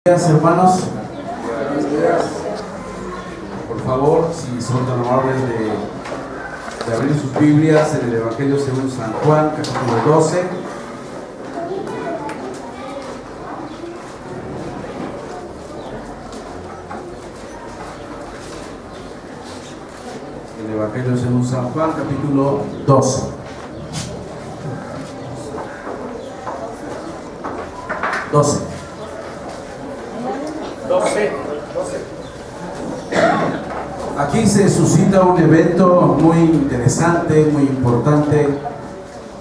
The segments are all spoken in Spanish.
Hermanos, por favor, si son tan amables de abrir sus Biblias en el Evangelio según San Juan, capítulo 12. El Evangelio según San Juan, capítulo 12. Aquí se suscita un evento muy interesante, muy importante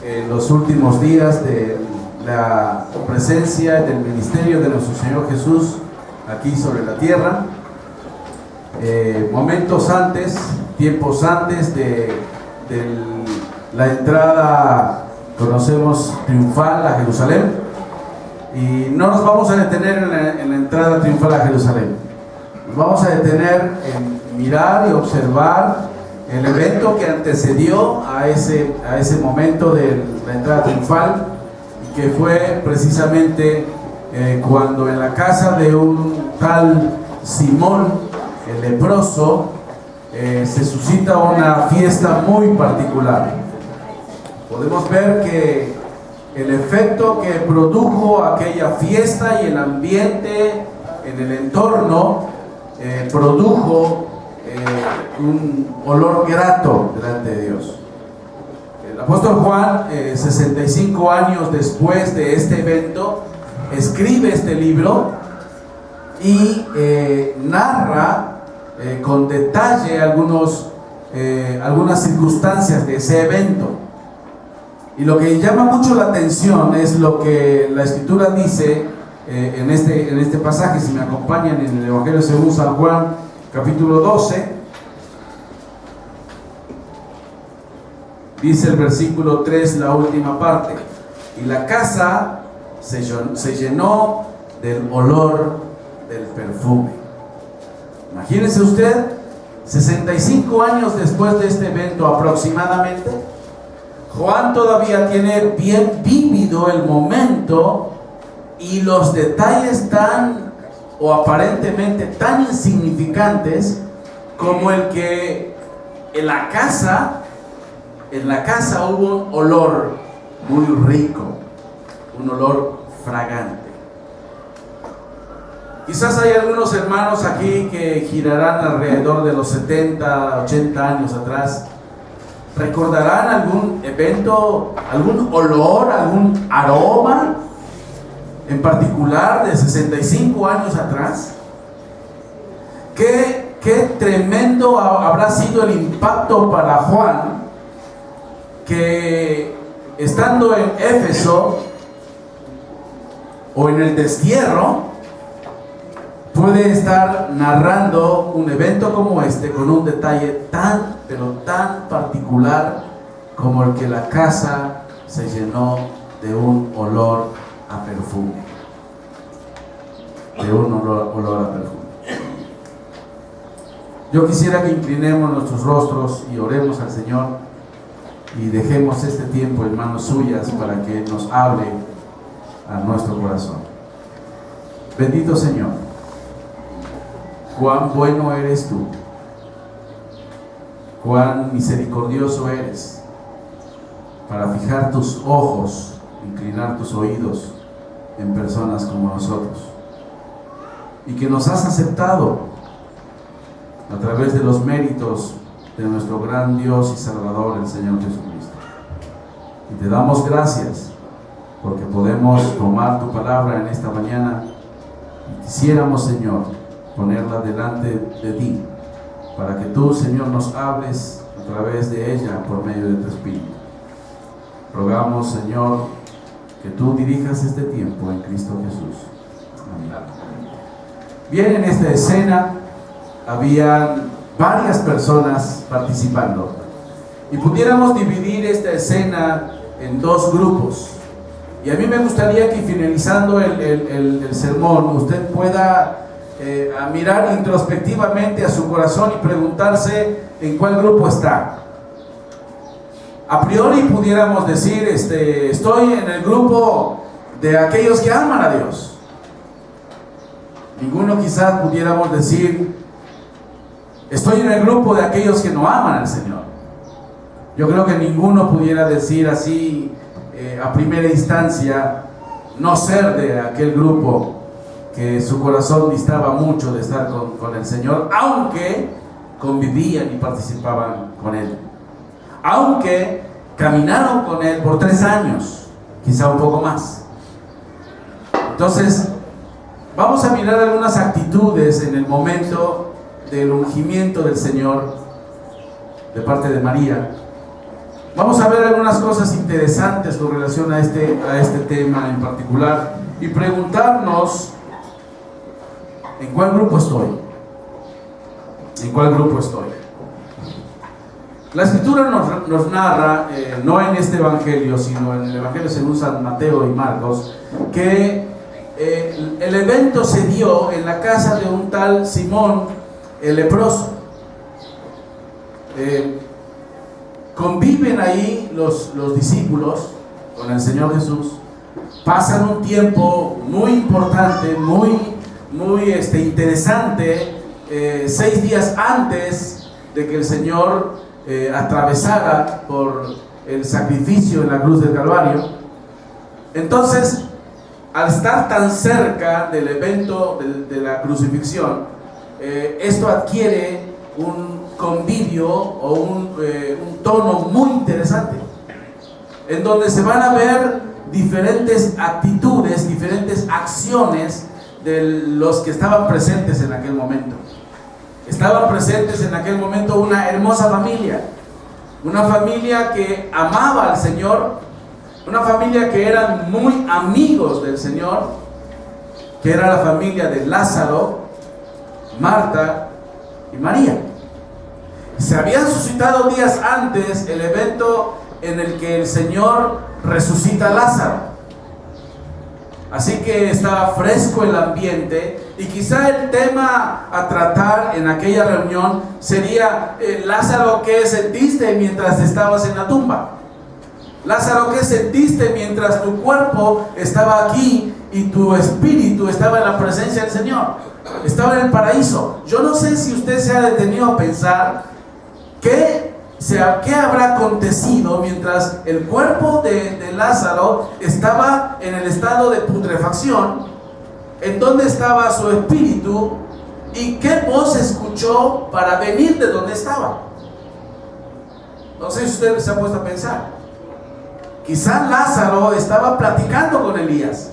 en los últimos días de la presencia del ministerio de nuestro Señor Jesús aquí sobre la tierra. Momentos antes, tiempos antes de la entrada, conocemos, triunfal a Jerusalén. Y no nos vamos a detener en la entrada triunfal a Jerusalén. Nos vamos a detener en mirar y observar el evento que antecedió a ese momento de la entrada triunfal, que fue precisamente cuando en la casa de un tal Simón el leproso se suscita una fiesta muy particular. Podemos ver que el efecto que produjo aquella fiesta y el ambiente en el entorno produjo un olor grato delante de Dios. El apóstol Juan, 65 años después de este evento, escribe este libro y narra con detalle algunas circunstancias de ese evento. Y lo que llama mucho la atención es lo que la Escritura dice en este pasaje. Si me acompañan en el Evangelio según San Juan, capítulo 12, dice el versículo 3, la última parte: y la casa se llenó del olor del perfume. Imagínese usted, 65 años después de este evento aproximadamente, Juan todavía tiene bien vívido el momento y los detalles tan, o aparentemente tan insignificantes, como el que en la casa hubo un olor muy rico, un olor fragante. Quizás hay algunos hermanos aquí que girarán alrededor de los 70, 80 años atrás. ¿Recordarán algún evento, algún olor, algún aroma en particular de 65 años atrás? ¿Qué tremendo habrá sido el impacto para Juan, que estando en Éfeso o en el destierro puede estar narrando un evento como este con un detalle tan, pero tan particular como el que la casa se llenó de un olor a perfume? De un olor a perfume. Yo quisiera que inclinemos nuestros rostros y oremos al Señor y dejemos este tiempo en manos suyas para que nos hable a nuestro corazón. Bendito Señor, cuán bueno eres tú, cuán misericordioso eres para fijar tus ojos, inclinar tus oídos en personas como nosotros, y que nos has aceptado a través de los méritos de nuestro gran Dios y Salvador, el Señor Jesucristo. Y te damos gracias porque podemos tomar tu palabra en esta mañana, y quisiéramos, Señor, ponerla delante de ti, para que tú, Señor, nos hables a través de ella por medio de tu Espíritu. Rogamos, Señor, que tú dirijas este tiempo en Cristo Jesús. Amén. Bien, en esta escena habían varias personas participando, y pudiéramos dividir esta escena en dos grupos. Y a mí me gustaría que, finalizando el sermón, usted pueda a mirar introspectivamente a su corazón y preguntarse en cuál grupo está. A priori pudiéramos decir, estoy en el grupo de aquellos que aman a Dios. Ninguno quizás pudiéramos decir, estoy en el grupo de aquellos que no aman al Señor. Yo creo que ninguno pudiera decir así a primera instancia, no ser de aquel grupo que su corazón distaba mucho de estar con el Señor, aunque convivían y participaban con Él, aunque caminaron con Él por 3 años, quizá un poco más. Entonces, vamos a mirar algunas actitudes en el momento del ungimiento del Señor de parte de María. Vamos a ver algunas cosas interesantes con relación a este tema en particular y preguntarnos ¿en cuál grupo estoy? ¿En cuál grupo estoy? La Escritura nos narra, no en este Evangelio, sino en el Evangelio según San Mateo y Marcos, que el evento se dio en la casa de un tal Simón el leproso. Conviven ahí los discípulos con el Señor Jesús, pasan un tiempo muy importante, muy interesante, 6 días antes de que el Señor atravesara por el sacrificio en la cruz del Calvario. Entonces, al estar tan cerca del evento de la crucifixión, esto adquiere un convivio o un tono muy interesante, en donde se van a ver diferentes actitudes, diferentes acciones de los que estaban presentes en aquel momento. Estaban presentes en aquel momento una hermosa familia, una familia que amaba al Señor, una familia que eran muy amigos del Señor, que era la familia de Lázaro, Marta y María. Se habían suscitado días antes el evento en el que el Señor resucita a Lázaro. Así que estaba fresco el ambiente y quizá el tema a tratar en aquella reunión sería: Lázaro, ¿qué sentiste mientras estabas en la tumba? Lázaro, ¿qué sentiste mientras tu cuerpo estaba aquí y tu espíritu estaba en la presencia del Señor? Estaba en el paraíso. Yo no sé si usted se ha detenido a pensar ¿qué habrá acontecido mientras el cuerpo de Lázaro estaba en el estado de putrefacción? ¿En dónde estaba su espíritu? ¿Y qué voz escuchó para venir de donde estaba? No sé si usted se ha puesto a pensar. Quizá Lázaro estaba platicando con Elías.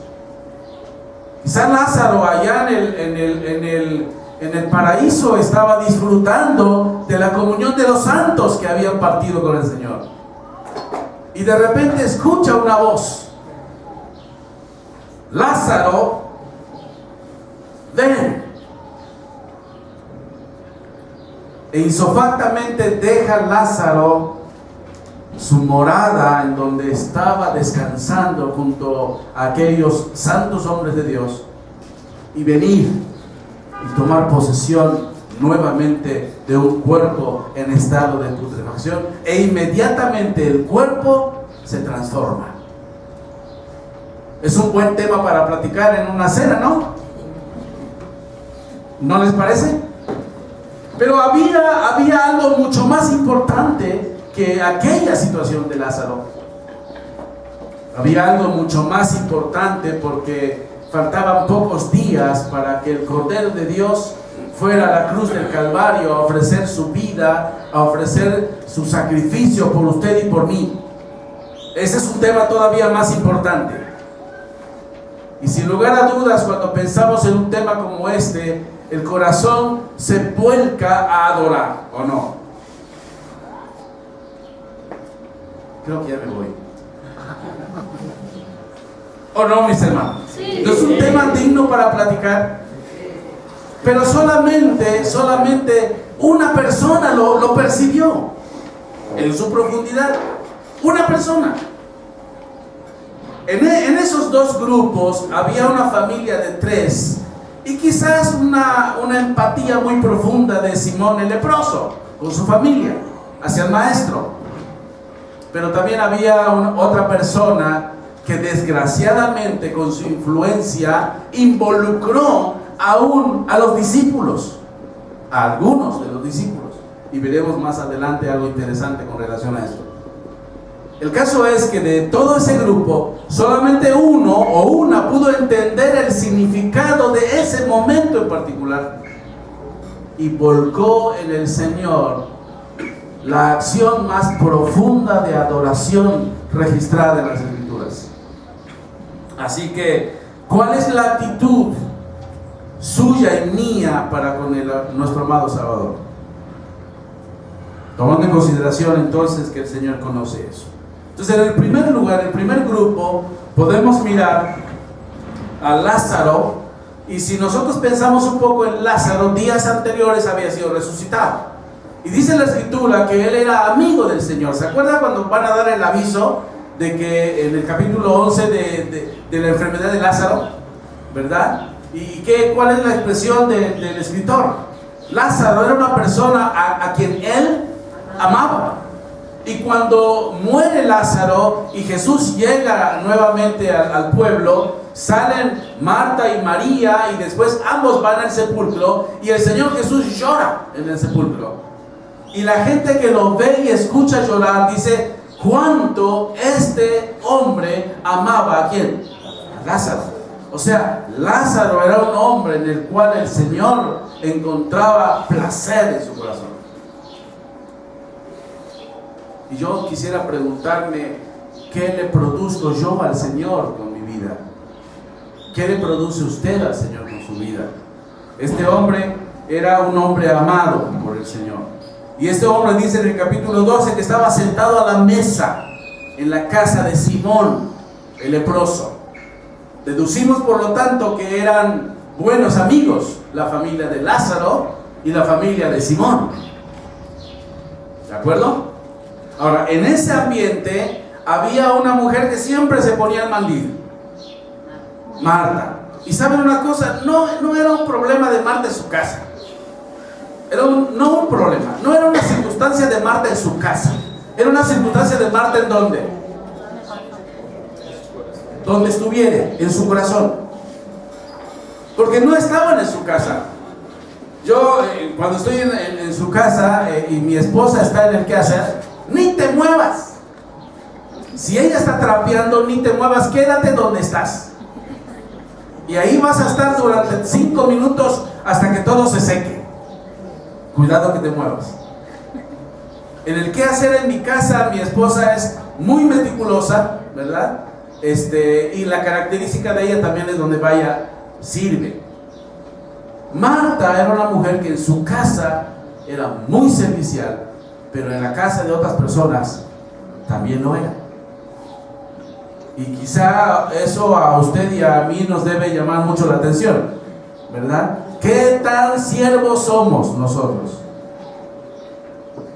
Quizá Lázaro allá en el paraíso estaba disfrutando de la comunión de los santos que habían partido con el Señor. Y de repente escucha una voz: Lázaro, ven. E isofactamente deja Lázaro su morada en donde estaba descansando junto a aquellos santos hombres de Dios y venir y tomar posesión nuevamente de un cuerpo en estado de putrefacción, e inmediatamente el cuerpo se transforma. Es un buen tema para platicar en una cena, ¿no? ¿No les parece? Pero había algo mucho más importante que aquella situación de Lázaro. Había algo mucho más importante, porque faltaban pocos días para que el Cordero de Dios fuera a la cruz del Calvario a ofrecer su vida, a ofrecer su sacrificio por usted y por mí. Ese es un tema todavía más importante. Y sin lugar a dudas, cuando pensamos en un tema como este, el corazón se vuelca a adorar, ¿o no? Creo que ya me voy. ¿O no, mis hermanos? Sí. Es un tema digno para platicar. Pero solamente una persona lo percibió en su profundidad. Una persona. En esos dos grupos había una familia de 3, y quizás una empatía muy profunda de Simón el leproso con su familia hacia el maestro. Pero también había otra persona que desgraciadamente con su influencia involucró aún a los discípulos, a algunos de los discípulos. Y veremos más adelante algo interesante con relación a esto. El caso es que de todo ese grupo, solamente uno o una pudo entender el significado de ese momento en particular y volcó en el Señor la acción más profunda de adoración registrada en las Escrituras. Así que, ¿cuál es la actitud suya y mía para con nuestro amado Salvador? Tomando en consideración entonces que el Señor conoce eso. Entonces, en el primer lugar, el primer grupo, podemos mirar a Lázaro. Y si nosotros pensamos un poco en Lázaro, días anteriores había sido resucitado. Y dice la Escritura que él era amigo del Señor. ¿Se acuerdan cuando van a dar el aviso de que en el capítulo 11 de la enfermedad de Lázaro? ¿Verdad? ¿Y cuál es la expresión del escritor? Lázaro era una persona a quien él amaba. Y cuando muere Lázaro y Jesús llega nuevamente al pueblo, salen Marta y María y después ambos van al sepulcro y el Señor Jesús llora en el sepulcro. Y la gente que lo ve y escucha llorar dice: ¿cuánto este hombre amaba a quién? A Lázaro. O sea, Lázaro era un hombre en el cual el Señor encontraba placer en su corazón. Y yo quisiera preguntarme, ¿qué le produzco yo al Señor con mi vida? ¿Qué le produce usted al Señor con su vida? Este hombre era un hombre amado por el Señor. Y este hombre dice en el capítulo 12 que estaba sentado a la mesa en la casa de Simón, el leproso. Deducimos por lo tanto que eran buenos amigos la familia de Lázaro y la familia de Simón. ¿De acuerdo? Ahora, en ese ambiente había una mujer que siempre se ponía el mandil, Marta. Y saben una cosa, no era un problema de Marta en su casa. No un problema, no era una circunstancia de Marta en su casa. Era una circunstancia de Marta en ¿dónde? Donde estuviera, en su corazón. Porque no estaban en su casa. Yo, cuando estoy en su casa y mi esposa está en el quehacer, ni te muevas. Si ella está trapeando, ni te muevas, quédate donde estás. Y ahí vas a estar durante 5 minutos hasta que todo se seque. Cuidado que te muevas. En el quehacer en mi casa, mi esposa es muy meticulosa, ¿verdad? Y la característica de ella también es donde vaya, sirve. Marta era una mujer que en su casa era muy servicial, pero en la casa de otras personas también lo era. Y quizá eso a usted y a mí nos debe llamar mucho la atención, ¿verdad? ¿Qué tan siervos somos nosotros?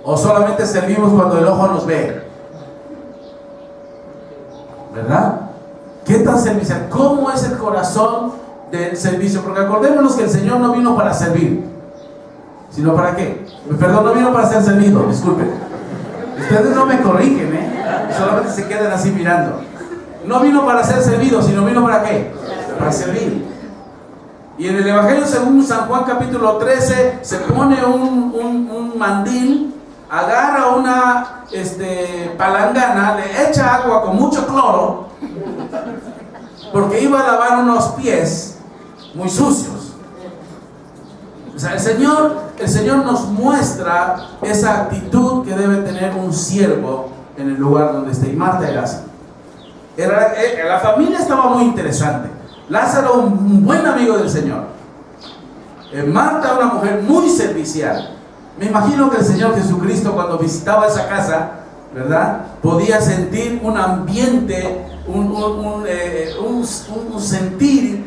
¿O solamente servimos cuando el ojo nos ve? ¿Verdad? ¿Qué tan servicial? ¿Cómo es el corazón del servicio? Porque acordémonos que el Señor no vino para servir, sino para qué. Perdón, no vino para ser servido, disculpen. Ustedes no me corrigen, solamente se quedan así mirando. No vino para ser servido, sino vino para qué. Para servir. Y en el Evangelio según San Juan capítulo 13 se pone un mandil, agarra una palangana, le echa agua con mucho cloro, porque iba a lavar unos pies muy sucios. O sea, el Señor nos muestra esa actitud que debe tener un siervo en el lugar donde esté. Y Marta era así. La familia estaba muy interesante. Lázaro, un buen amigo del Señor. Marta, una mujer muy servicial. Me imagino que el Señor Jesucristo, cuando visitaba esa casa, ¿verdad?, podía sentir un ambiente, un sentir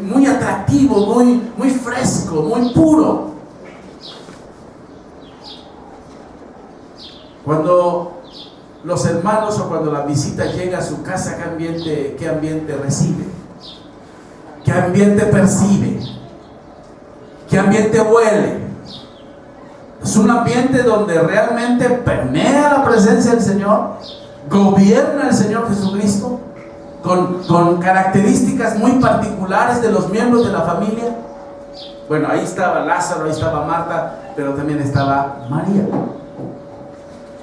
muy atractivo, muy fresco, muy puro. Cuando los hermanos o cuando la visita llega a su casa, ¿qué ambiente recibe? ¿Qué ambiente percibe? ¿Qué ambiente huele? Es un ambiente donde realmente permea la presencia del Señor, gobierna el Señor Jesucristo, con características muy particulares de los miembros de la familia. Bueno, ahí estaba Lázaro, ahí estaba Marta, pero también estaba María.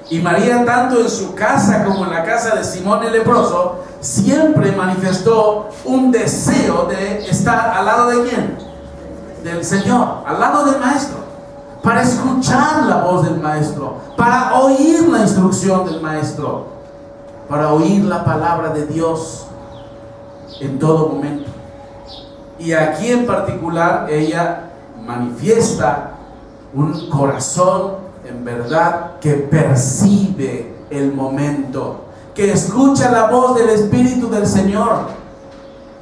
Y María, tanto en su casa como en la casa de Simón el leproso, siempre manifestó un deseo de estar al lado de ¿quién? Del Señor, al lado del Maestro, para escuchar la voz del Maestro, para oír la instrucción del Maestro, para oír la palabra de Dios en todo momento. Y aquí en particular ella manifiesta un corazón en verdad que percibe el momento, que escucha la voz del Espíritu del Señor,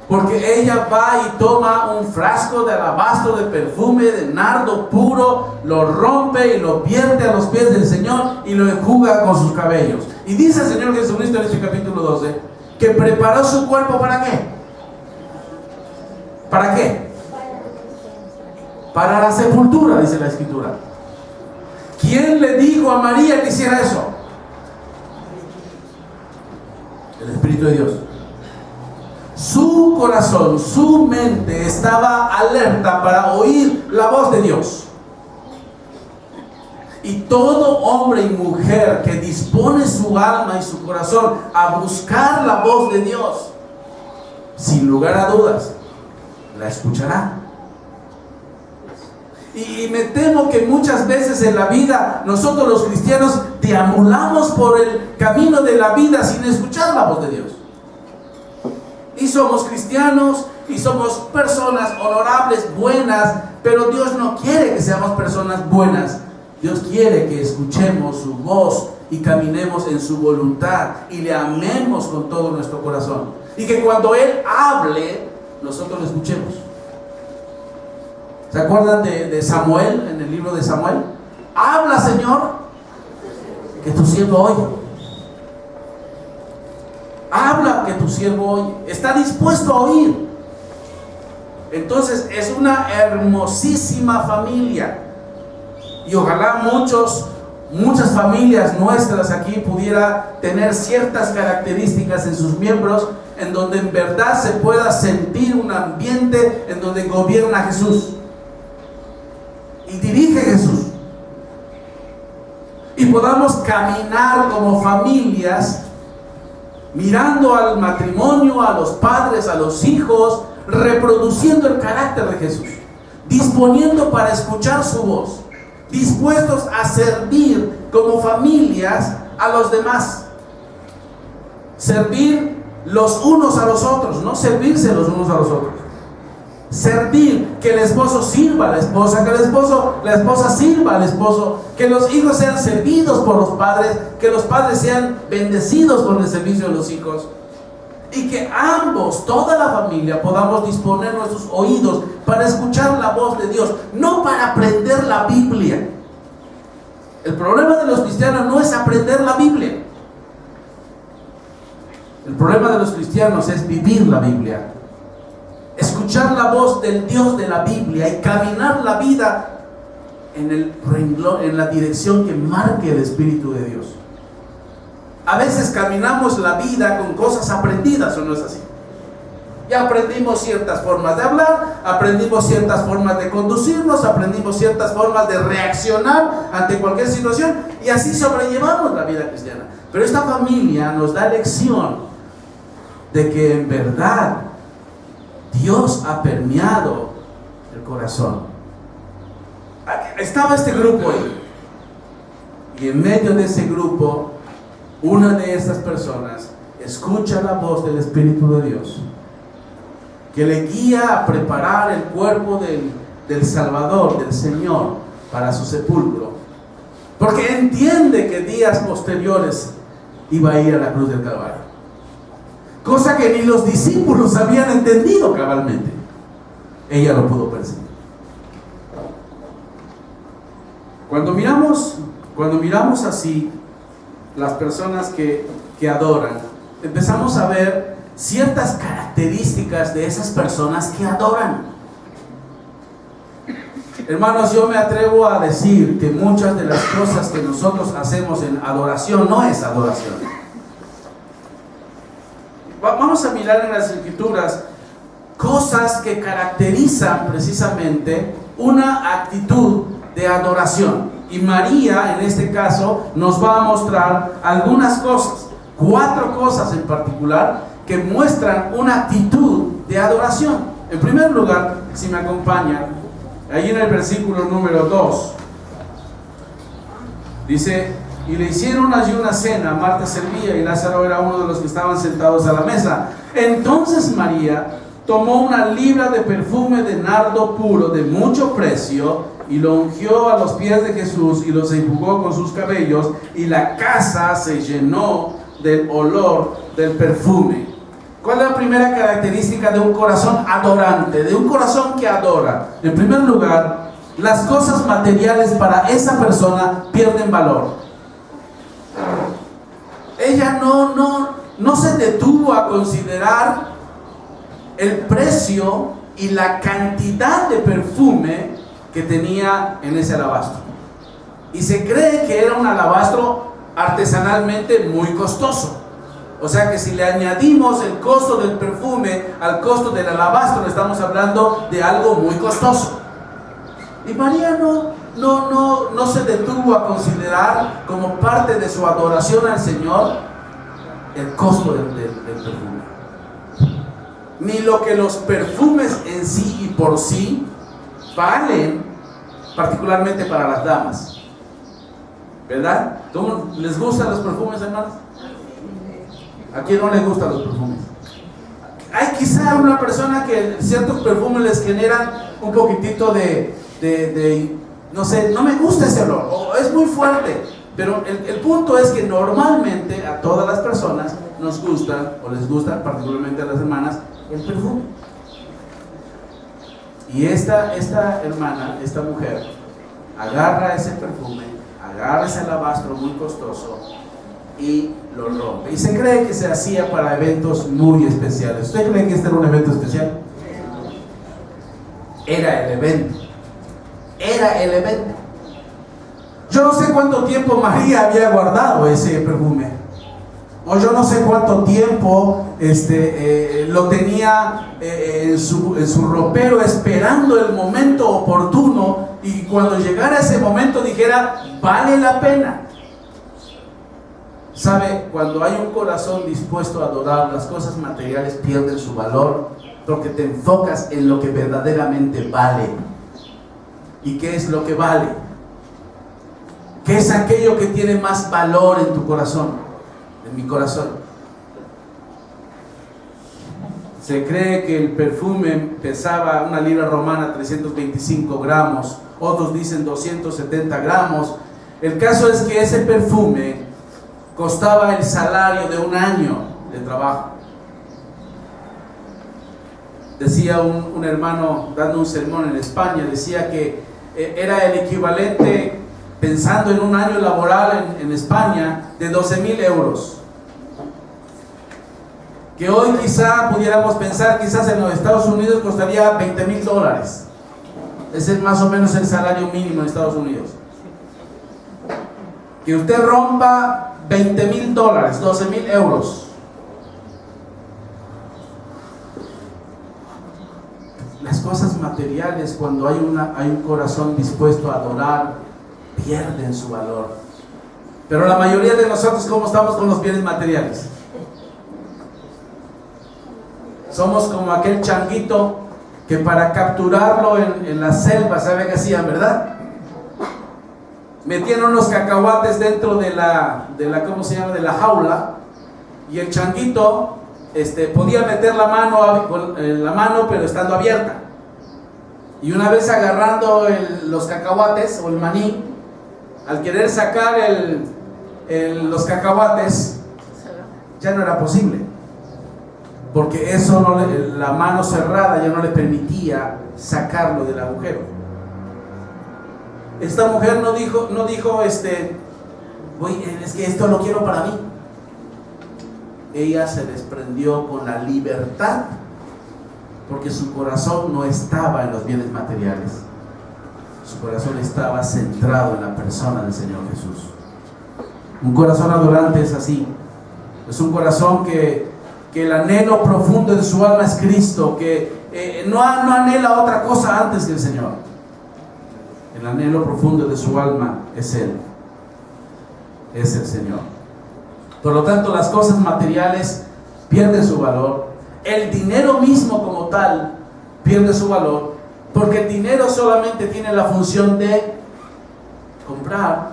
porque ella va y toma un frasco de alabastro de perfume de nardo puro, lo rompe y lo vierte a los pies del Señor y lo enjuga con sus cabellos. Y dice el Señor Jesucristo en este capítulo 12 que preparó su cuerpo ¿para qué? ¿Para qué? Para la sepultura, dice la Escritura. ¿Quién le dijo a María que hiciera eso? El Espíritu de Dios. Su corazón, su mente estaba alerta para oír la voz de Dios. Y todo hombre y mujer que dispone su alma y su corazón a buscar la voz de Dios, sin lugar a dudas, la escuchará. Y me temo que muchas veces en la vida nosotros los cristianos deambulamos por el camino de la vida sin escuchar la voz de Dios. Y somos cristianos y somos personas honorables, buenas, pero Dios no quiere que seamos personas buenas. Dios quiere que escuchemos su voz y caminemos en su voluntad y le amemos con todo nuestro corazón. Y que cuando Él hable, nosotros lo escuchemos. ¿Se acuerdan de Samuel, en el libro de Samuel? Habla, Señor, que tu siervo oye. Habla, que tu siervo oye. Está dispuesto a oír. Entonces es una hermosísima familia. Y ojalá muchas familias nuestras aquí pudiera tener ciertas características en sus miembros en donde en verdad se pueda sentir un ambiente en donde gobierna Jesús y dirige Jesús, y podamos caminar como familias mirando al matrimonio, a los padres, a los hijos, reproduciendo el carácter de Jesús, disponiendo para escuchar su voz, dispuestos a servir como familias a los demás, servir los unos a los otros, no servirse los unos a los otros. Servir, que el esposo sirva a la esposa, que la esposa sirva al esposo, que los hijos sean servidos por los padres, que los padres sean bendecidos con el servicio de los hijos, y que ambos, toda la familia, podamos disponer nuestros oídos para escuchar la voz de Dios, no para aprender la Biblia. El problema de los cristianos no es aprender la Biblia. El problema de los cristianos es vivir la Biblia, escuchar la voz del Dios de la Biblia y caminar la vida en el renglón, en la dirección que marque el Espíritu de Dios. A veces caminamos la vida con cosas aprendidas, ¿o no es así? Ya aprendimos ciertas formas de hablar, aprendimos ciertas formas de conducirnos, aprendimos ciertas formas de reaccionar ante cualquier situación, y así sobrellevamos la vida cristiana. Pero esta familia nos da lección de que en verdad Dios ha permeado el corazón. Estaba este grupo ahí, y en medio de ese grupo, una de esas personas escucha la voz del Espíritu de Dios, que le guía a preparar el cuerpo del Salvador, del Señor, para su sepulcro, porque entiende que días posteriores iba a ir a la cruz del Calvario, cosa que ni los discípulos habían entendido cabalmente. Ella lo pudo percibir. Cuando miramos así las personas que adoran, empezamos a ver ciertas características de esas personas que adoran. Hermanos, yo me atrevo a decir que muchas de las cosas que nosotros hacemos en adoración no es adoración. Vamos a mirar en las Escrituras cosas que caracterizan precisamente una actitud de adoración. Y María, en este caso, nos va a mostrar algunas cosas, 4 cosas en particular, que muestran una actitud de adoración. En primer lugar, si me acompañan, ahí en el versículo número 2, dice: y le hicieron allí una cena, Marta servía y Lázaro era uno de los que estaban sentados a la mesa. Entonces María tomó una libra de perfume de nardo puro de mucho precio y lo ungió a los pies de Jesús y los enjugó con sus cabellos, y la casa se llenó del olor del perfume. ¿Cuál es la primera característica de un corazón adorante, de un corazón que adora? En primer lugar, las cosas materiales para esa persona pierden valor. Ella no se detuvo a considerar el precio y la cantidad de perfume que tenía en ese alabastro. Y se cree que era un alabastro artesanalmente muy costoso. O sea que si le añadimos el costo del perfume al costo del alabastro, estamos hablando de algo muy costoso. Y María no se detuvo a considerar como parte de su adoración al Señor el costo del perfume, ni lo que los perfumes en sí y por sí valen, particularmente para las damas, ¿verdad? ¿Cómo les gustan los perfumes, hermanos? ¿A quién no les gustan los perfumes? Hay quizá una persona que ciertos perfumes les generan un poquitito de no sé, no me gusta ese olor, o es muy fuerte. Pero el punto es que normalmente a todas las personas nos gustan, o les gustan, particularmente a las hermanas, el perfume. Y esta hermana, esta mujer, agarra ese perfume, agarra ese alabastro muy costoso y lo rompe. Y se cree que se hacía para eventos muy especiales. ¿Usted cree que este era un evento especial? Era el evento. Era el evento. Yo no sé cuánto tiempo María había guardado ese perfume, o yo no sé cuánto tiempo lo tenía en su ropero, esperando el momento oportuno, y cuando llegara ese momento dijera: vale la pena. ¿Sabe? Cuando hay un corazón dispuesto a adorar, las cosas materiales pierden su valor, porque te enfocas en lo que verdaderamente vale. ¿Y qué es lo que vale? ¿Qué es aquello que tiene más valor en tu corazón? En mi corazón. Se cree que el perfume pesaba, una libra romana, 325 gramos. Otros dicen 270 gramos. El caso es que ese perfume costaba el salario de un año de trabajo. Decía un hermano dando un sermón en España, decía que era el equivalente, pensando en un año laboral en España, de 12,000 euros. Que hoy quizá pudiéramos pensar, quizás en los Estados Unidos costaría $20,000. Ese es más o menos el salario mínimo en Estados Unidos. Que usted rompa $20,000, 12,000 euros. Las cosas materiales, cuando hay un corazón dispuesto a adorar, pierden su valor. Pero la mayoría de nosotros, ¿cómo estamos con los bienes materiales? Somos como aquel changuito que para capturarlo en la selva, ¿sabe qué hacían, verdad? Metían unos cacahuates dentro de la ¿cómo se llama? De la jaula, y el changuito podía meter la mano, pero estando abierta. Y una vez agarrando los cacahuates o el maní, al querer sacar los cacahuates, ya no era posible, porque eso la mano cerrada ya no le permitía sacarlo del agujero. Esta mujer no dijo es que esto lo quiero para mí. Ella se desprendió con la libertad, porque su corazón no estaba en los bienes materiales. Su corazón estaba centrado en la persona del Señor Jesús. Un corazón adorante es así. Es un corazón que el anhelo profundo de su alma es Cristo, que no anhela otra cosa antes que el Señor. el anhelo profundo de su alma es Él, es el Señor. Por lo tanto, las cosas materiales pierden su valor. El dinero mismo como tal pierde su valor, porque el dinero solamente tiene la función de comprar,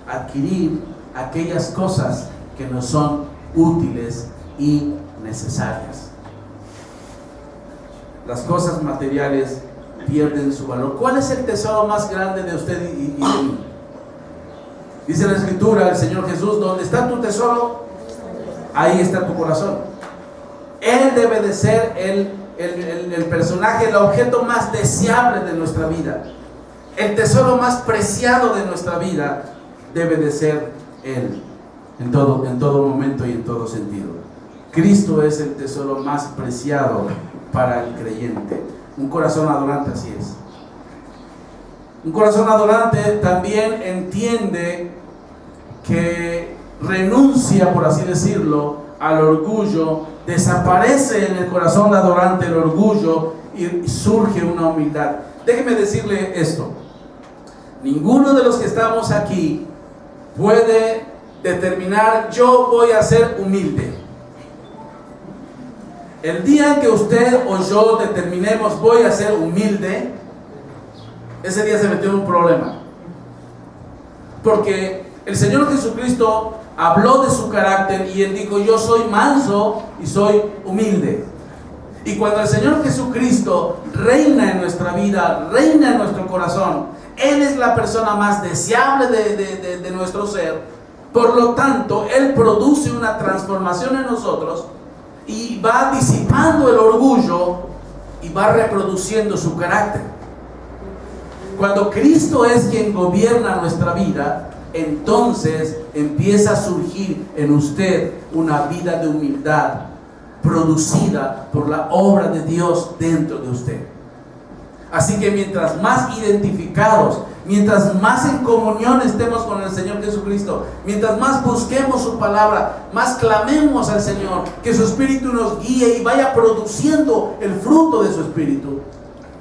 adquirir aquellas cosas que nos son útiles y necesarias. Las cosas materiales pierden su valor. ¿Cuál es el tesoro más grande de usted y de mí? Dice la Escritura, el Señor Jesús: donde está tu tesoro, ahí está tu corazón. Él debe de ser el personaje, el objeto más deseable de nuestra vida. El tesoro más preciado de nuestra vida debe de ser Él, en todo momento y en todo sentido. Cristo es el tesoro más preciado para el creyente. Un corazón adorante así es. Un corazón adorante también entiende que renuncia, por así decirlo, al orgullo. Desaparece en el corazón adorante el orgullo y surge una humildad. Déjeme decirle esto: ninguno de los que estamos aquí puede determinar, yo voy a ser humilde. El día en que usted o yo determinemos, voy a ser humilde, ese día se metió en un problema. Porque el Señor Jesucristo habló de su carácter y Él dijo: yo soy manso y soy humilde. Y cuando el Señor Jesucristo reina en nuestra vida, reina en nuestro corazón, Él es la persona más deseable de nuestro ser. Por lo tanto, Él produce una transformación en nosotros y va disipando el orgullo y va reproduciendo su carácter. Cuando Cristo es quien gobierna nuestra vida, entonces empieza a surgir en usted una vida de humildad producida por la obra de Dios dentro de usted. Así que mientras más identificados, mientras más en comunión estemos con el Señor Jesucristo, mientras más busquemos su palabra, más clamemos al Señor, que su Espíritu nos guíe y vaya produciendo el fruto de su Espíritu,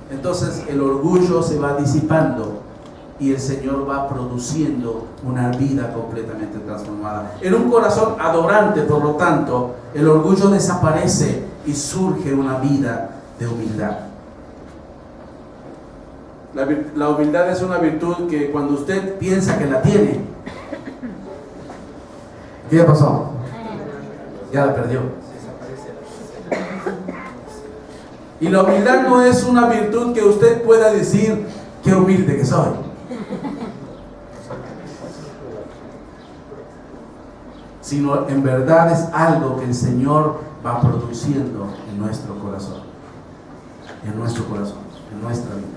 entonces el orgullo se va disipando y el Señor va produciendo una vida completamente transformada. En un corazón adorante, por lo tanto, el orgullo desaparece y surge una vida de humildad. La humildad es una virtud que cuando usted piensa que la tiene, ¿qué ya pasó? Ya la perdió. Y la humildad no es una virtud que usted pueda decir: qué humilde que soy. Sino en verdad es algo que el Señor va produciendo en nuestro corazón, en nuestra vida.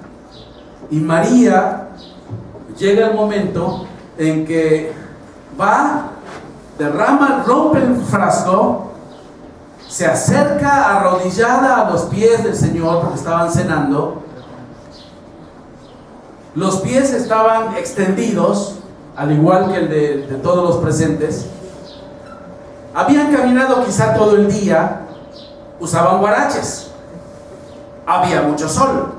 Y María llega el momento en que va, derrama, rompe el frasco, se acerca arrodillada a los pies del Señor porque estaban cenando. Los pies estaban extendidos, al igual que el de todos los presentes. Habían caminado quizá todo el día, usaban huaraches, había mucho sol.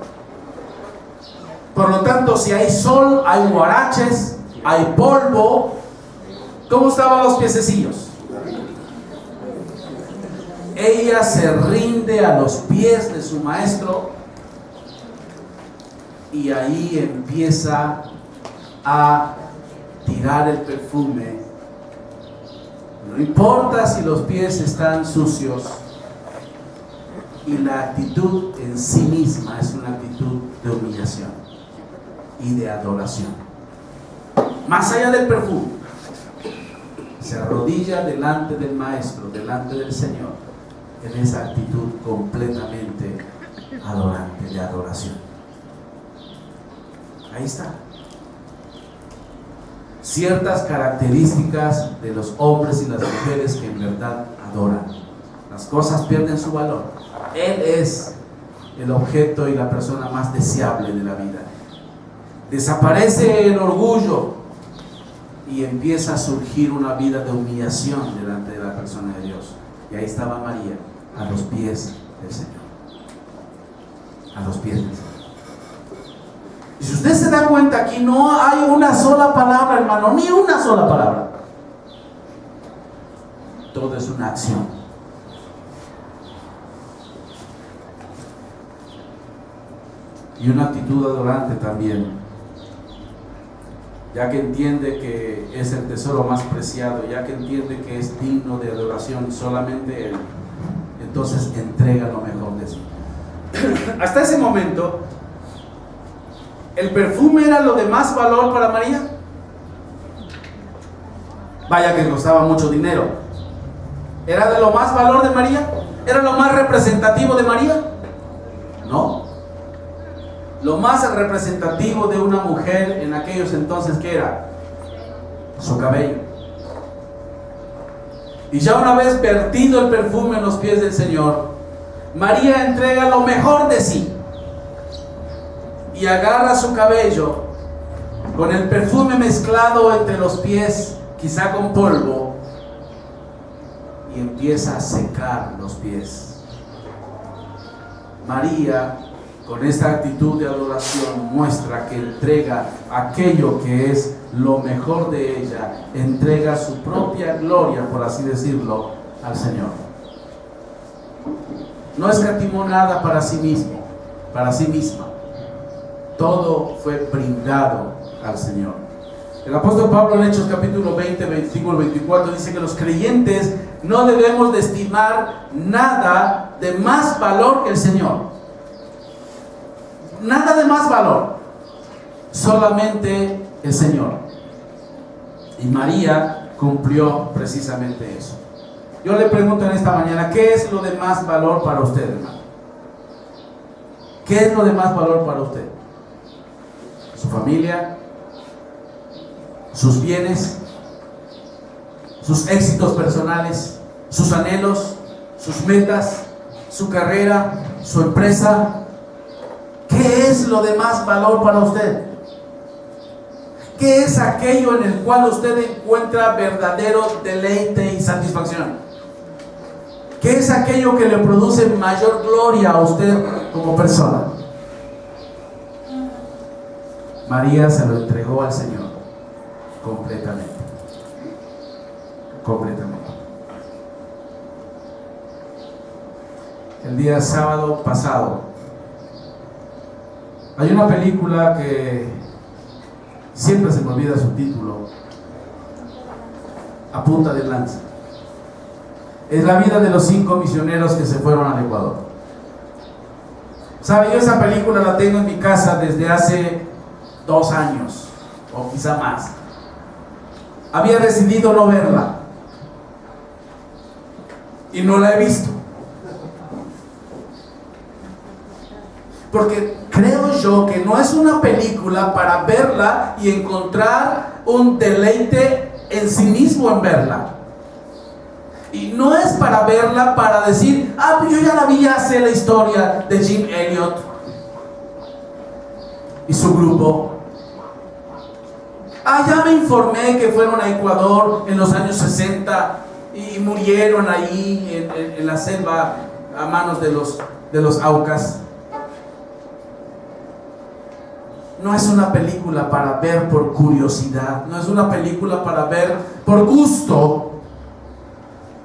Por lo tanto, si hay sol, hay huaraches, hay polvo. ¿Cómo estaban los piececillos? Ella se rinde a los pies de su maestro y ahí empieza a tirar el perfume. No importa si los pies están sucios, y la actitud en sí misma es una actitud de humillación y de adoración. Más allá del perfume, se arrodilla delante del Maestro, delante del Señor, en esa actitud completamente adorante, de adoración. Ahí está. Ciertas características de los hombres y las mujeres que en verdad adoran. Las cosas pierden su valor. Él es el objeto y la persona más deseable de la vida. Desaparece el orgullo y empieza a surgir una vida de humillación delante de la persona de Dios. Y ahí estaba María, a los pies del Señor. A los pies del Señor. Y si usted se da da cuenta, aquí no hay una sola palabra, hermano, ni una sola palabra. Todo es una acción. Y una actitud adorante también, ya que entiende que es el tesoro más preciado, ya que entiende que es digno de adoración solamente Él, entonces entrega lo mejor de sí. Hasta ese momento, ¿el perfume era lo de más valor para María? Vaya que costaba mucho dinero. ¿Era de lo más valor de María? ¿Era lo más representativo de María? No. Lo más representativo de una mujer en aquellos entonces, ¿qué era? Su cabello. Y ya una vez vertido el perfume en los pies del Señor, María entrega lo mejor de sí y agarra su cabello con el perfume mezclado entre los pies, quizá con polvo, y empieza a secar los pies. María, con esta actitud de adoración, muestra que entrega aquello que es lo mejor de ella, entrega su propia gloria, por así decirlo, al Señor. No escatimó nada para sí mismo, para sí misma. Todo fue brindado al Señor. El apóstol Pablo en Hechos capítulo 20, versículo 24 dice que los creyentes no debemos de estimar nada de más valor que el Señor. Nada de más valor, solamente el Señor. Y María cumplió precisamente eso. Yo le pregunto en esta mañana, ¿qué es lo de más valor para usted, hermano? ¿Qué es lo de más valor para usted? ¿Su familia? ¿Sus bienes? ¿Sus éxitos personales? ¿Sus anhelos? ¿Sus metas? ¿Su carrera? ¿Su empresa? ¿Qué es lo de más valor para usted? ¿Qué es aquello en el cual usted encuentra verdadero deleite y satisfacción? ¿Qué es aquello que le produce mayor gloria a usted como persona? María se lo entregó al Señor completamente. Completamente. El día sábado pasado, hay una película que siempre se me olvida su título, A punta de lanza. Es la vida de los 5 misioneros que se fueron al Ecuador. ¿Sabe? Yo esa película la tengo en mi casa desde hace 2 años, o quizá más. Había decidido no verla y no la he visto. Porque creo yo que no es una película para verla y encontrar un deleite en sí mismo en verla. Y no es para verla para decir, pues yo ya la vi, ya sé la historia de Jim Elliot y su grupo. Ya me informé que fueron a Ecuador en los años 60 y murieron ahí en la selva a manos de los Aucas. No es una película para ver por curiosidad, no es una película para ver por gusto.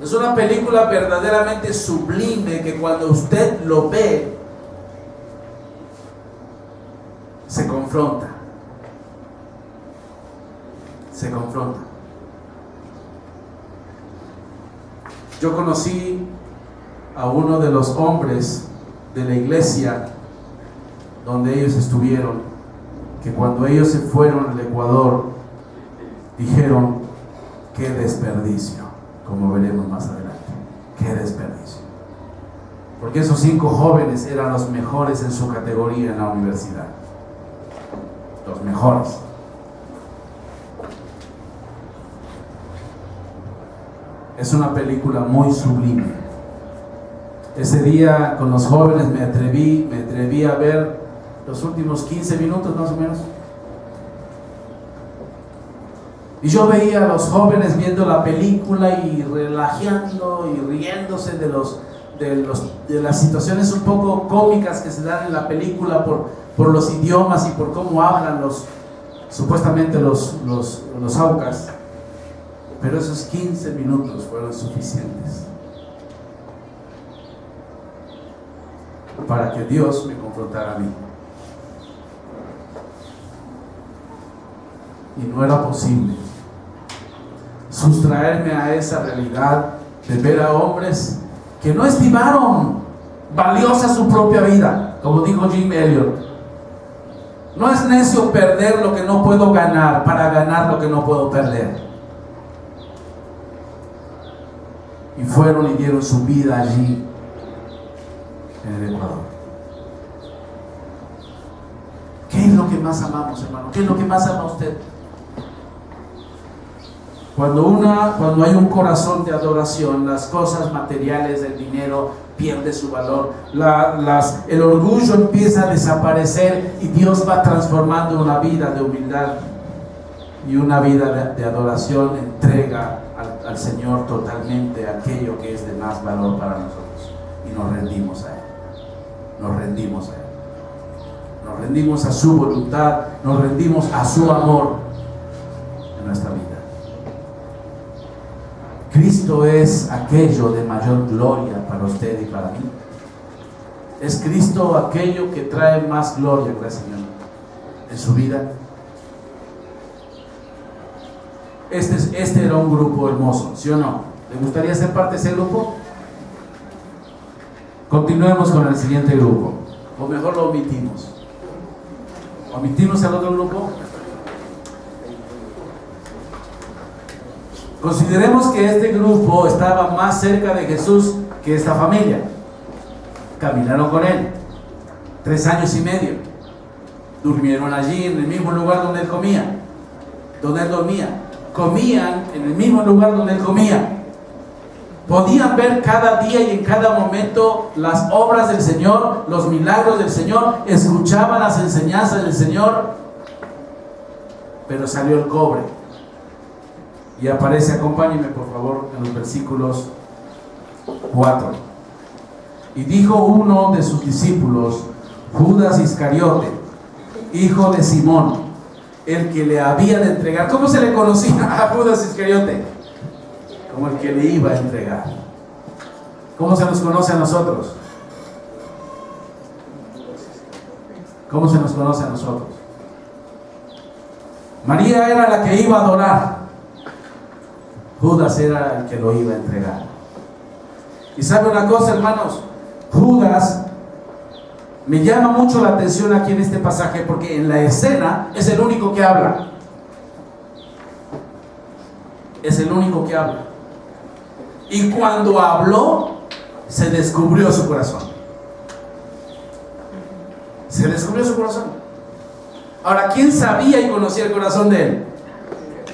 Es una película verdaderamente sublime que cuando usted lo ve, se confronta. Se confronta. Yo conocí a uno de los hombres de la iglesia donde ellos estuvieron, que cuando ellos se fueron al Ecuador, dijeron, qué desperdicio, como veremos más adelante, qué desperdicio. Porque esos 5 jóvenes eran los mejores en su categoría en la universidad, los mejores. Es una película muy sublime. Ese día con los jóvenes me atreví a ver los últimos 15 minutos más o menos. Y yo veía a los jóvenes viendo la película y relajeando y riéndose de de las situaciones un poco cómicas que se dan en la película por los idiomas y por cómo hablan supuestamente los aucas, pero esos 15 minutos fueron suficientes para que Dios me confrontara a mí. Y no era posible sustraerme a esa realidad de ver a hombres que no estimaron valiosa su propia vida, como dijo Jim Elliot. No es necio perder lo que no puedo ganar para ganar lo que no puedo perder. Y fueron y dieron su vida allí en el Ecuador. ¿Qué es lo que más amamos, hermano? ¿Qué es lo que más ama usted? Cuando hay un corazón de adoración, las cosas materiales del dinero pierde su valor, el orgullo empieza a desaparecer y Dios va transformando una vida de humildad y una vida de adoración, entrega al Señor totalmente aquello que es de más valor para nosotros, y nos rendimos a Él, nos rendimos a Él, nos rendimos a su voluntad, nos rendimos a su amor en nuestra vida. Cristo es aquello de mayor gloria para usted y para mí. Es Cristo aquello que trae más gloria, gracias Señor, en su vida. Este era un grupo hermoso, ¿sí o no? ¿Le gustaría ser parte de ese grupo? Continuemos con el siguiente grupo, o mejor lo omitimos. ¿Omitimos al otro grupo? Consideremos que este grupo estaba más cerca de Jesús que esta familia. Caminaron con Él 3 años y medio. Durmieron allí en el mismo lugar donde Él comía, donde Él dormía. Comían en el mismo lugar donde Él comía. Podían ver cada día y en cada momento las obras del Señor, los milagros del Señor. Escuchaban las enseñanzas del Señor. Pero salió el cobre. Y aparece, acompáñenme por favor, en los versículos 4. Y dijo uno de sus discípulos, Judas Iscariote, hijo de Simón, el que le había de entregar. ¿Cómo se le conocía a Judas Iscariote? Como el que le iba a entregar. ¿Cómo se nos conoce a nosotros? ¿Cómo se nos conoce a nosotros? María era la que iba a adorar. Judas era el que lo iba a entregar. Y sabe una cosa, hermanos, Judas me llama mucho la atención aquí en este pasaje, porque en la escena es el único que habla. Es el único que habla. Y cuando habló, se descubrió su corazón. Se descubrió su corazón. Ahora, ¿quién sabía y conocía el corazón de él?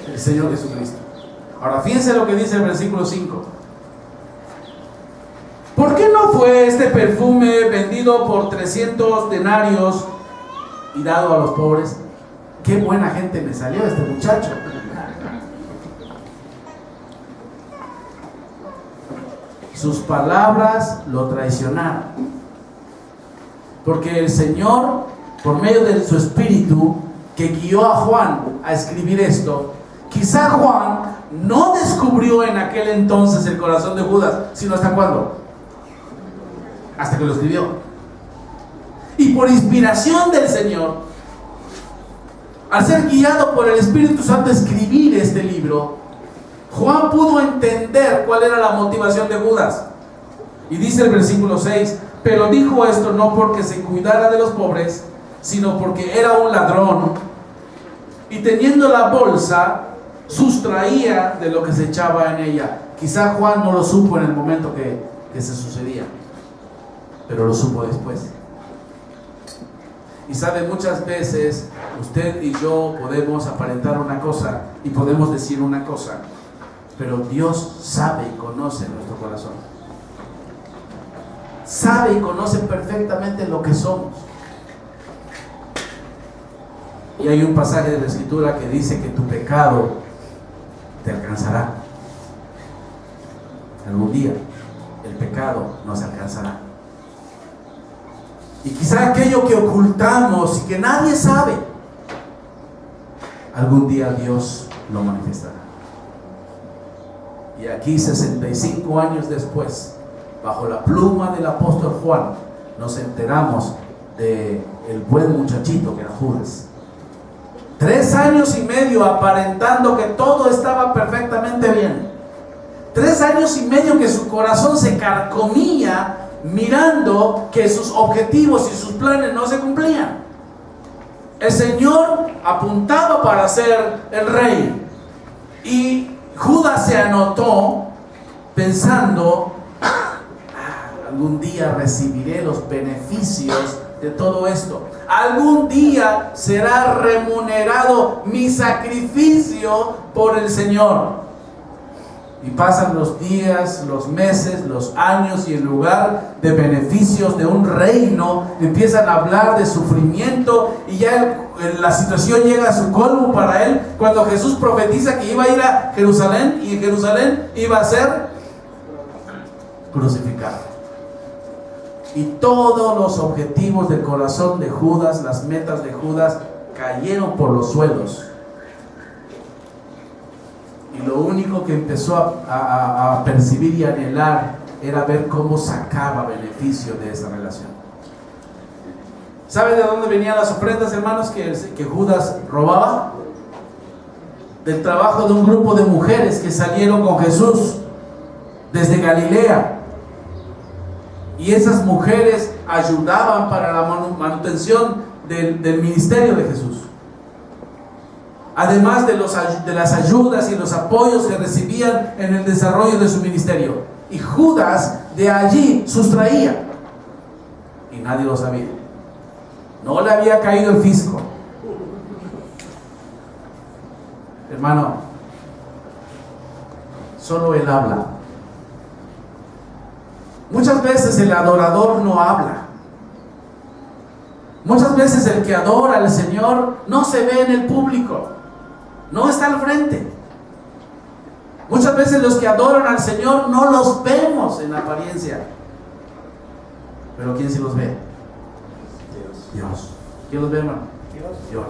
El Señor Jesucristo. Ahora fíjense lo que dice el versículo 5. ¿Por qué no fue este perfume vendido por 300 denarios y dado a los pobres? Qué buena gente me salió este muchacho. Sus palabras lo traicionaron, porque el Señor, por medio de su espíritu que guió a Juan a escribir esto, quizá Juan no descubrió en aquel entonces el corazón de Judas, sino ¿hasta cuándo? Hasta que lo escribió. Y por inspiración del Señor, al ser guiado por el Espíritu Santo a escribir este libro, Juan pudo entender cuál era la motivación de Judas. Y dice el versículo 6, pero dijo esto no porque se cuidara de los pobres, sino porque era un ladrón, y teniendo la bolsa, sustraía de lo que se echaba en ella. Quizá Juan no lo supo en el momento que se sucedía, pero lo supo después. Y sabe, muchas veces usted y yo podemos aparentar una cosa y podemos decir una cosa, pero Dios sabe y conoce nuestro corazón. Sabe y conoce perfectamente lo que somos. Y hay un pasaje de la Escritura que dice que tu pecado te alcanzará. Algún día el pecado nos alcanzará. Y quizá aquello que ocultamos y que nadie sabe, algún día Dios lo manifestará. Y aquí 65 años después, bajo la pluma del apóstol Juan, nos enteramos de el buen muchachito que era Judas. 3 años y medio aparentando que todo estaba perfectamente bien. 3 años y medio que su corazón se carcomía mirando que sus objetivos y sus planes no se cumplían. El Señor apuntaba para ser el rey y Judas se anotó pensando: algún día recibiré los beneficios de todo esto. Algún día será remunerado mi sacrificio por el Señor. Y pasan los días, los meses, los años, y en lugar de beneficios de un reino, empiezan a hablar de sufrimiento, y ya la situación llega a su colmo para él cuando Jesús profetiza que iba a ir a Jerusalén, y en Jerusalén iba a ser crucificado. Y todos los objetivos del corazón de Judas, las metas de Judas, cayeron por los suelos. Y lo único que empezó a percibir y anhelar era ver cómo sacaba beneficio de esa relación. ¿Sabe de dónde venían las ofrendas, hermanos, que Judas robaba? Del trabajo de un grupo de mujeres que salieron con Jesús desde Galilea. Y esas mujeres ayudaban para la manutención del ministerio de Jesús. Además de las ayudas y los apoyos que recibían en el desarrollo de su ministerio. Y Judas de allí sustraía. Y nadie lo sabía. No le había caído el fisco. Hermano, solo él habla. Muchas veces el adorador no habla. Muchas veces el que adora al Señor no se ve en el público, no está al frente. Muchas veces los que adoran al Señor no los vemos en apariencia. Pero ¿quién sí los ve? Dios. ¿Quién los ve, hermano? Dios.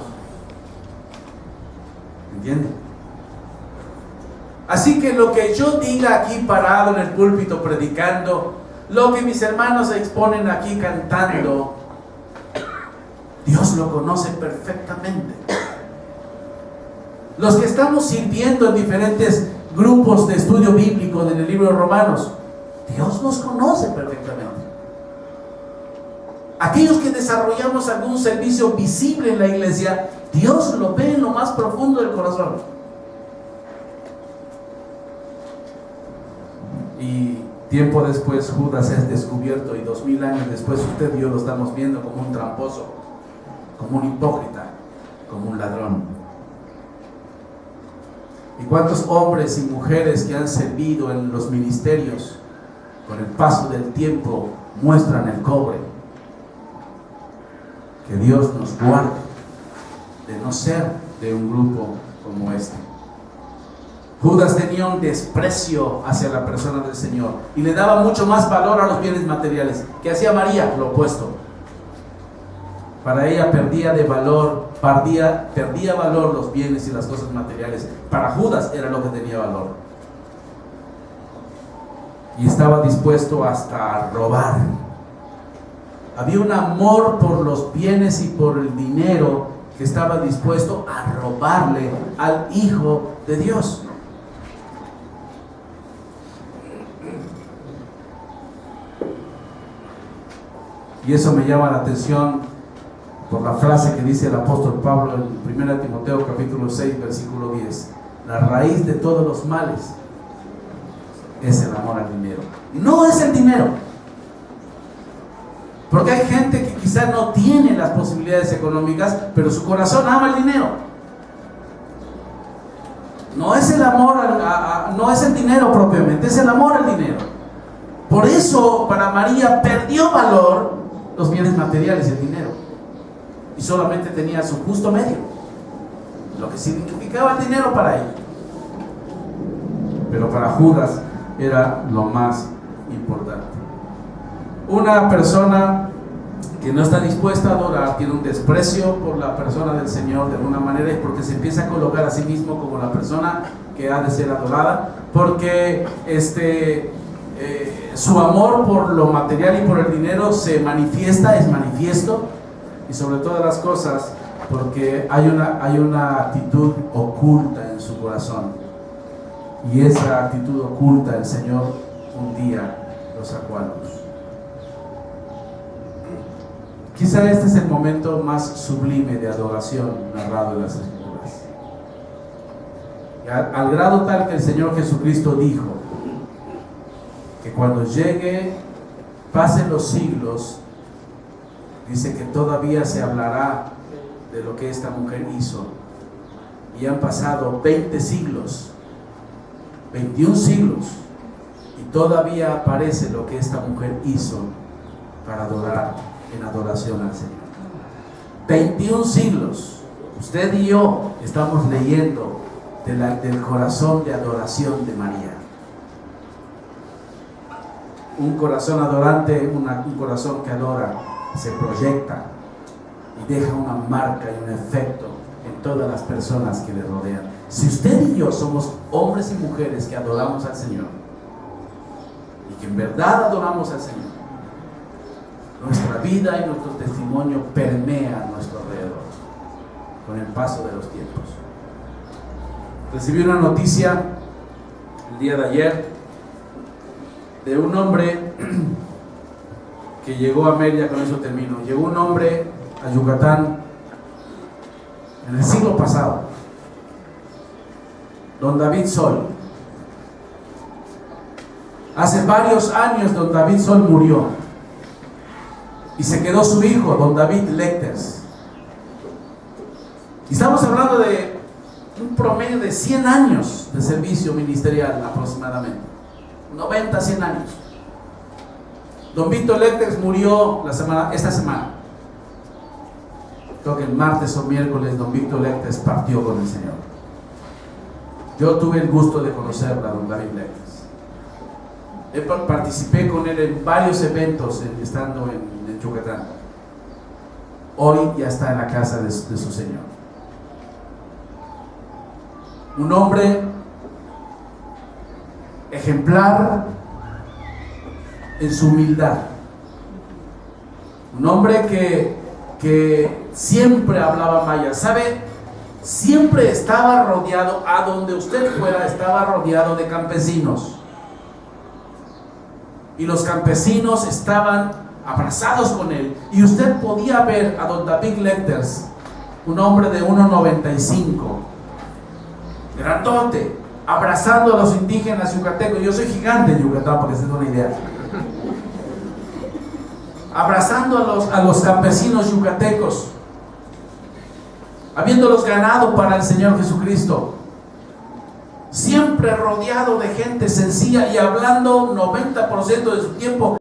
¿Entiende? Así que lo que yo diga aquí parado en el púlpito predicando, lo que mis hermanos exponen aquí cantando, Dios lo conoce perfectamente. Los que estamos sirviendo en diferentes grupos de estudio bíblico en el libro de Romanos, Dios nos conoce perfectamente. Aquellos que desarrollamos algún servicio visible en la iglesia, Dios lo ve en lo más profundo del corazón. Y tiempo después Judas es descubierto, y 2000 años después usted y yo lo estamos viendo como un tramposo, como un hipócrita, como un ladrón. ¿Y cuántos hombres y mujeres que han servido en los ministerios con el paso del tiempo muestran el cobre? Que Dios nos guarde de no ser de un grupo como este. Judas tenía un desprecio hacia la persona del Señor y le daba mucho más valor a los bienes materiales. ¿Qué hacía María? Lo opuesto. Para ella perdía valor los bienes y las cosas materiales. Para Judas era lo que tenía valor. Y estaba dispuesto hasta a robar. Había un amor por los bienes y por el dinero que estaba dispuesto a robarle al Hijo de Dios. Y eso me llama la atención por la frase que dice el apóstol Pablo en 1 Timoteo capítulo 6 versículo 10: la raíz de todos los males es el amor al dinero. No es el dinero, porque hay gente que quizá no tiene las posibilidades económicas, pero su corazón ama el dinero. No es el amor, no es el dinero propiamente, es el amor al dinero. Por eso para María perdió valor los bienes materiales y el dinero, y solamente tenía su justo medio, lo que significaba el dinero para ella. Pero para Judas era lo más importante. Una persona que no está dispuesta a adorar tiene un desprecio por la persona del Señor de alguna manera, y porque se empieza a colocar a sí mismo como la persona que ha de ser adorada, porque su amor por lo material y por el dinero se manifiesta, es manifiesto, y sobre todas las cosas porque hay una actitud oculta en su corazón, y esa actitud oculta el Señor un día lo sacó a luz. Quizá este es el momento más sublime de adoración narrado en las Escrituras, al grado tal que el Señor Jesucristo dijo que cuando pasen los siglos, dice que todavía se hablará de lo que esta mujer hizo. Y han pasado 20 siglos, 21 siglos, y todavía aparece lo que esta mujer hizo para adorar, en adoración al Señor. 21 siglos. Usted y yo estamos leyendo del corazón de adoración de María. Un corazón adorante, un corazón que adora, se proyecta y deja una marca y un efecto en todas las personas que le rodean. Si usted y yo somos hombres y mujeres que adoramos al Señor, y que en verdad adoramos al Señor, nuestra vida y nuestro testimonio permea a nuestro alrededor con el paso de los tiempos. Recibí una noticia el día de ayer de un hombre que llegó a Mérida. Con eso termino. Llegó un hombre a Yucatán en el siglo pasado, don David Sol. Hace varios años don David Sol murió y se quedó su hijo, don David Lecters. Y estamos hablando de un promedio de 100 años de servicio ministerial aproximadamente, 90, 100 años. Don Víctor Lecters murió esta semana. Creo que el martes o miércoles don Víctor Lecters partió con el Señor. Yo tuve el gusto de conocerla, don David Lecters. Participé con él en varios eventos estando en Yucatán. Hoy ya está en la casa de su Señor. Un hombre ejemplar en su humildad. Un hombre que siempre hablaba maya. ¿Sabe? Siempre estaba rodeado, a donde usted fuera, estaba rodeado de campesinos. Y los campesinos estaban abrazados con él. Y usted podía ver a don David Lecters, un hombre de 1.95, grandote, abrazando a los indígenas yucatecos. Yo soy gigante en Yucatán, para que se den una idea. Abrazando a los campesinos yucatecos, habiéndolos ganado para el Señor Jesucristo. Siempre rodeado de gente sencilla y hablando 90% de su tiempo